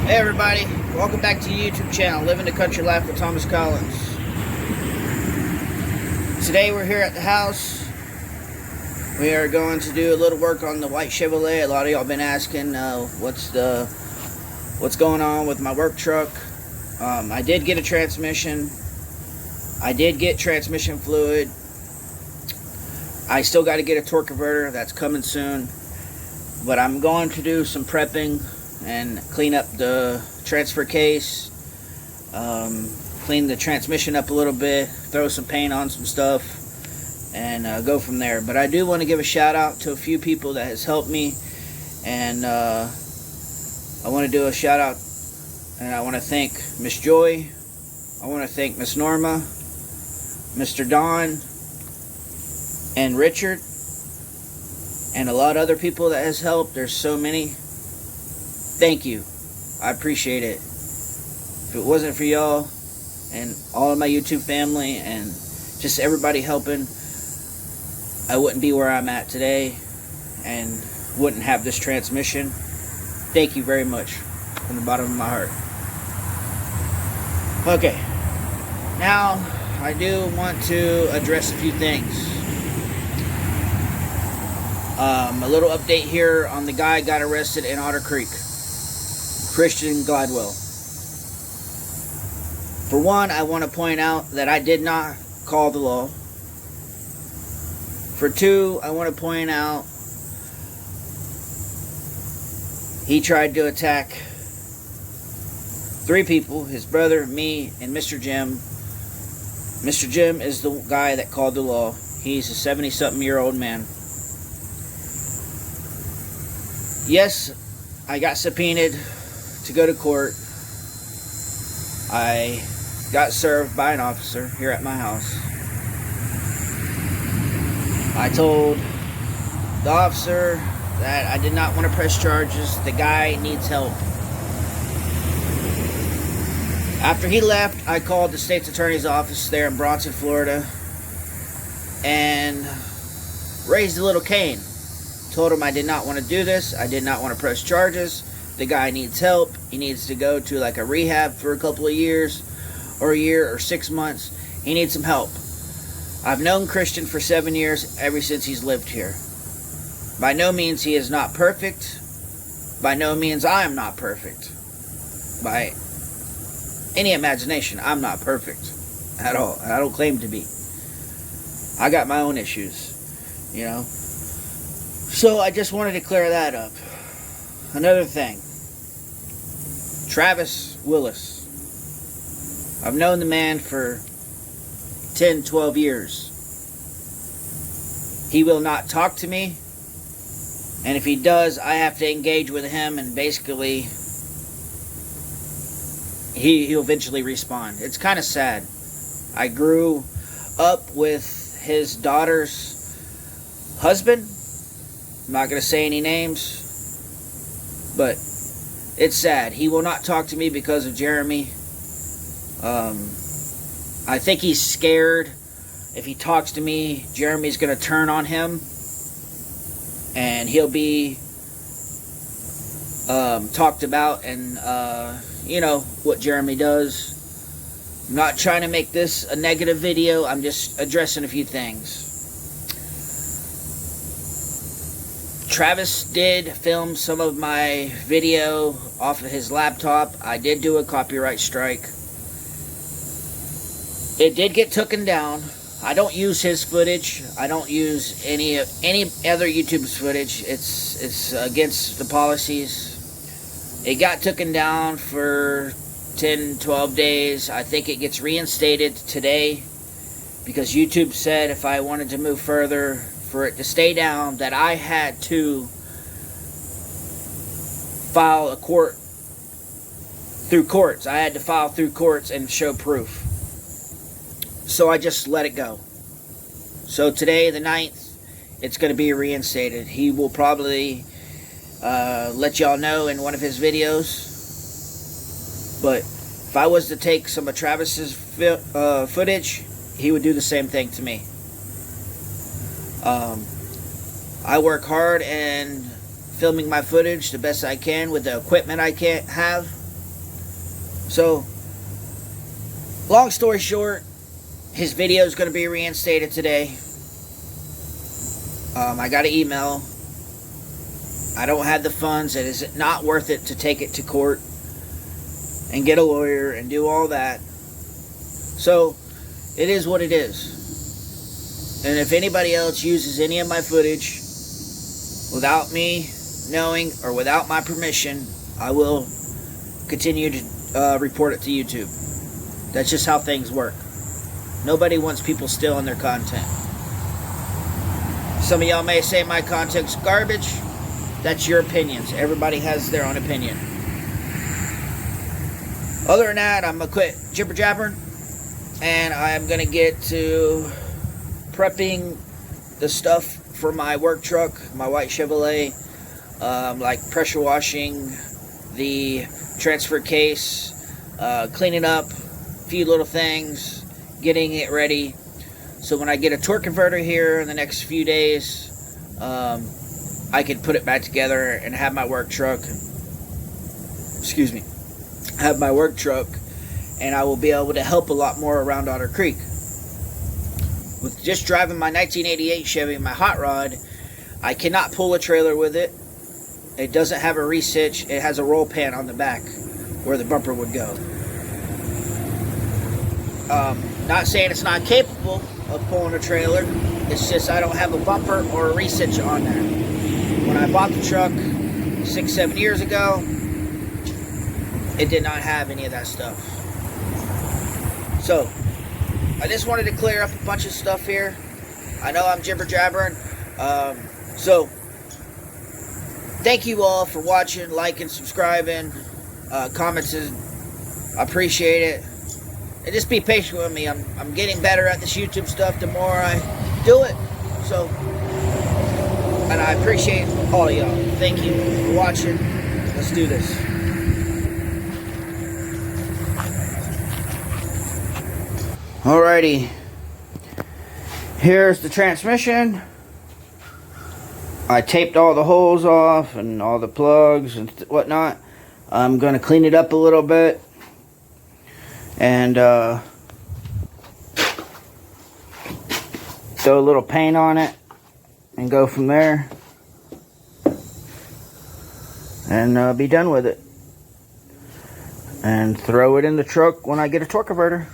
Hey everybody, welcome back to the YouTube channel, Living the Country Life with Thomas Collins. Today we're here at the house. We are going to do a little work on the white Chevrolet. A lot of y'all been asking what's going on with my work truck. I did get a transmission. I did get transmission fluid. I still got to get a torque converter. That's coming soon. But I'm going to do some prepping and clean up the transfer case, clean the transmission up a little bit, throw some paint on some stuff, and go from there. But I do want to give a shout out to a few people that has helped me, and I want to do a shout out, and I want to thank Miss Joy, I want to thank Miss Norma, Mr. Don, and Richard, and a lot of other people that has helped. There's so many. Thank you. I appreciate it. If it wasn't for y'all and all of my YouTube family and just everybody helping, I wouldn't be where I'm at today and wouldn't have this transmission. Thank you very much from the bottom of my heart. Okay. Now, I do want to address a few things. A little update here on the guy got arrested in Otter Creek. Christian Glidewell. For one, I want to point out that I did not call the law. For two, I want to point out he tried to attack three people, his brother, me, and Mr. Jim. Mr. Jim is the guy that called the law. He's a 70-something-year-old man. Yes, I got subpoenaed to go to court. I got served by an officer here at my house. I told the officer that I did not want to press charges. The guy needs help. After he left, I called the state's attorney's office there in Bronson, Florida, and raised a little cane. Told him I did not want to do this. I did not want to press charges. The guy needs help. He needs to go to like a rehab for a couple of years, or a year, or 6 months. He needs some help. I've known Christian for 7 years, ever since he's lived here. By no means he is not perfect. By no means I am not perfect. By any imagination, I'm not perfect at all. I don't claim to be. I got my own issues, you know. So I just wanted to clear that up. Another thing. Travis Willis. I've known the man for 10, 12 years. He will not talk to me. And if he does, I have to engage with him, and basically he'll eventually respond. It's kind of sad. I grew up with his daughter's husband. I'm not going to say any names, but it's sad. He will not talk to me because of Jeremy. I think he's scared. If he talks to me, Jeremy's going to turn on him, and he'll be talked about, and you know what Jeremy does. I'm not trying to make this a negative video. I'm just addressing a few things. Travis did film some of my video off of his laptop. I did do a copyright strike. It did get taken down. I don't use his footage. I don't use any other YouTube's footage. It's against the policies. It got taken down for 10, 12 days. I think it gets reinstated today because YouTube said if I wanted to move further, for it to stay down, that I had to file a court through courts. I had to file through courts and show proof. So I just let it go. So today, the 9th, it's going to be reinstated. He will probably let y'all know in one of his videos. But if I was to take some of Travis's footage, he would do the same thing to me. I work hard and filming my footage the best I can with the equipment I have. So, long story short, his video is going to be reinstated today. I got an email. I don't have the funds. It is not worth it to take it to court and get a lawyer and do all that. So, it is what it is. And if anybody else uses any of my footage without me knowing or without my permission, I will continue to report it to YouTube. That's just how things work. Nobody wants people stealing their content. Some of y'all may say my content's garbage. That's your opinions. Everybody has their own opinion. Other than that, I'm going to quit jibber-jabbering, and I'm going to get to prepping the stuff for my work truck, my white Chevrolet, like pressure washing the transfer case, cleaning up a few little things, getting it ready. So when I get a torque converter here in the next few days, I can put it back together and have my work truck, and I will be able to help a lot more around Otter Creek. With just driving my 1988 Chevy, my hot rod, I cannot pull a trailer with it. It doesn't have a reach. It has a roll pan on the back where the bumper would go. Not saying it's not capable of pulling a trailer. It's just I don't have a bumper or a reach on there. When I bought the truck 6-7 years ago, it did not have any of that stuff. So, I just wanted to clear up a bunch of stuff here. I know I'm jibber-jabbering. So, thank you all for watching, liking, subscribing, commenting. I appreciate it. And just be patient with me. I'm getting better at this YouTube stuff the more I do it. So, and I appreciate all of y'all. Thank you for watching. Let's do this. Alrighty. Here's the transmission. I taped all the holes off and all the plugs and whatnot. I'm going to clean it up a little bit. And throw a little paint on it and go from there and be done with it, and throw it in the truck when I get a torque converter.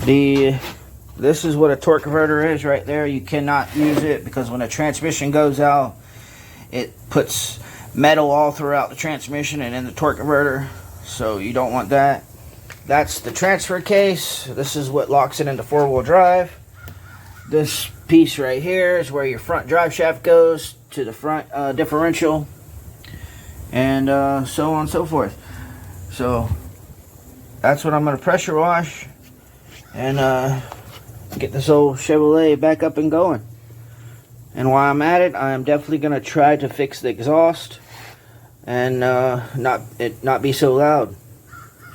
This is what a torque converter is right there. You cannot use it because when a transmission goes out, it puts metal all throughout the transmission and in the torque converter, so you don't want that. That's the transfer case. This is what locks it into four-wheel drive. This piece right here is where your front drive shaft goes to the front differential, and so on and so forth. So that's what I'm going to pressure wash and get this old Chevrolet back up and going. And while I'm at it, I'm definitely going to try to fix the exhaust and not be so loud.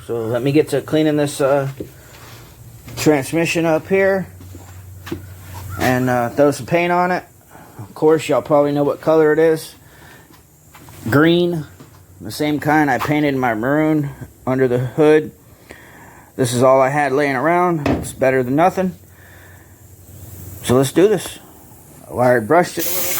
So let me get to cleaning this transmission up here and throw some paint on it. Of course, y'all probably know what color it is. Green, the same kind I painted my maroon under the hood. This is all I had laying around. It's better than nothing. So let's do this. I already brushed it a little bit.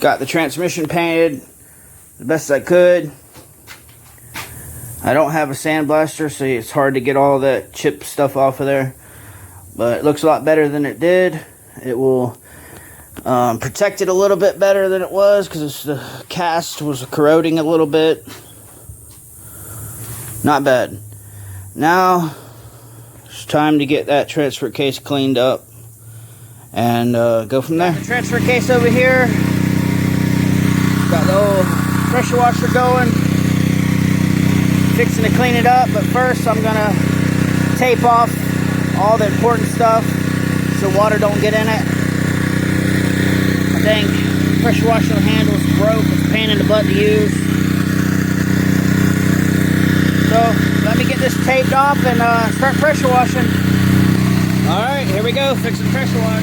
Got the transmission painted the best I could. I don't have a sandblaster, so it's hard to get all that chip stuff off of there. But it looks a lot better than it did. It will protect it a little bit better than it was because the cast was corroding a little bit. Not bad. Now it's time to get that transfer case cleaned up and go from there. The transfer case over here. Got the old pressure washer going. Fixing to clean it up, but first I'm gonna tape off all the important stuff so water don't get in it. I think pressure washer handle's broke. It's a pain in the butt to use. So let me get this taped off and start pressure washing. Alright, here we go, fixing pressure wash.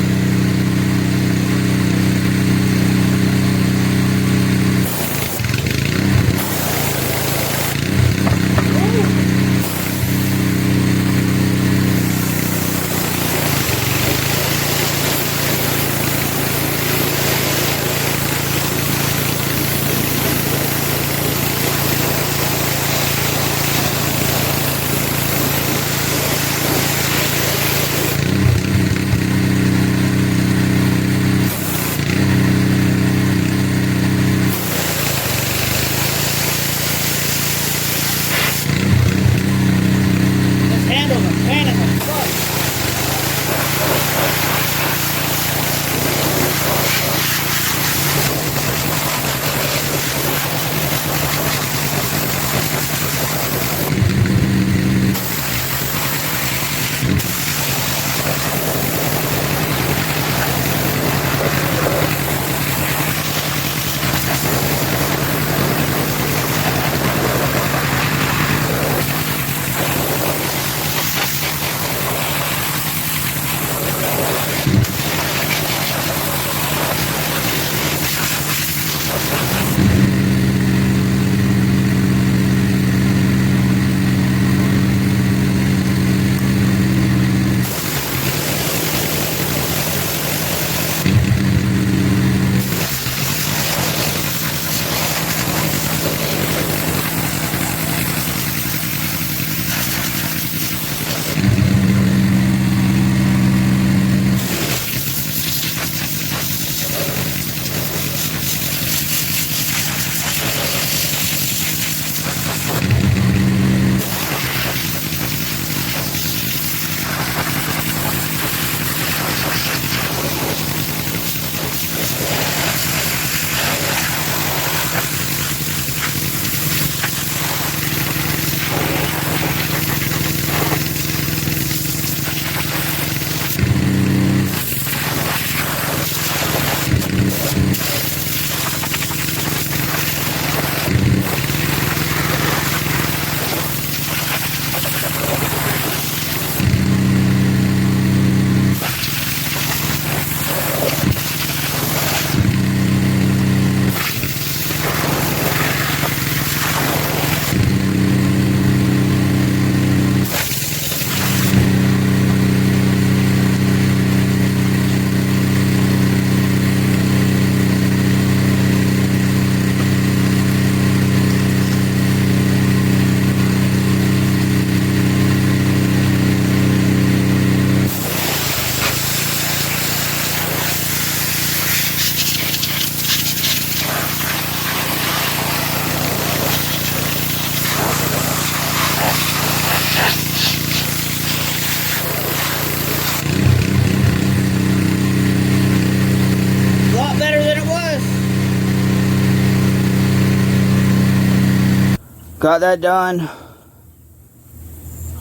Got that done.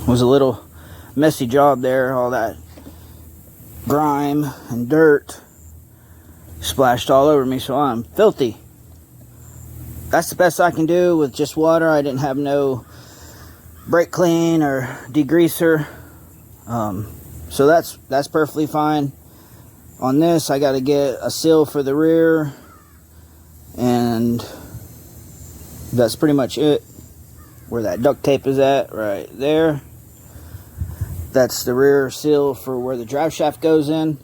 Was a little messy job there. All that grime and dirt splashed all over me, so I'm filthy. That's the best I can do with just water. I didn't have no brake clean or degreaser, so that's perfectly fine. On this, I got to get a seal for the rear, and that's pretty much it. Where that duct tape is at, right there. That's the rear seal for where the drive shaft goes in.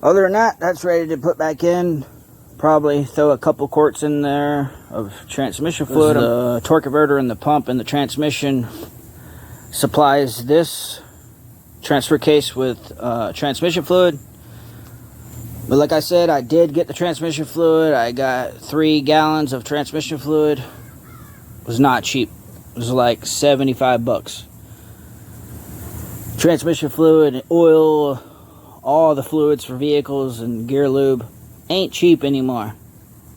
Other than that, that's ready to put back in. Probably throw a couple quarts in there of transmission fluid. The torque converter and the pump and the transmission supplies this transfer case with transmission fluid. But like I said, I did get the transmission fluid. I got 3 gallons of transmission fluid. It was not cheap. It was like 75 bucks. Transmission fluid, oil, all the fluids for vehicles and gear lube ain't cheap anymore.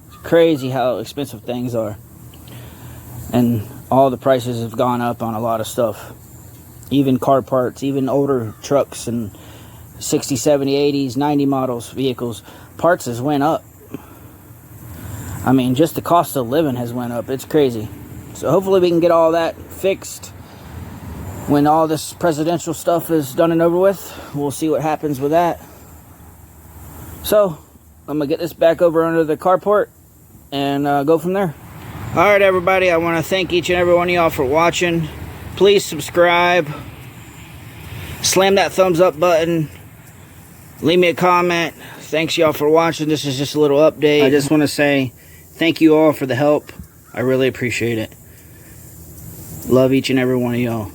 It's crazy how expensive things are. And all the prices have gone up on a lot of stuff. even car parts, even older trucks and 60, 70, 80s, 90 models vehicles. Parts has went up. I mean, just the cost of living has went up. It's crazy. So hopefully we can get all that fixed when all this presidential stuff is done and over with. We'll see what happens with that. So I'm gonna get this back over under the carport and go from there. All right, everybody, I want to thank each and every one of y'all for watching. Please subscribe, slam that thumbs up button, leave me a comment. Thanks y'all for watching. This is just a little update. I just want to say thank you all for the help. I really appreciate it. Love each and every one of y'all.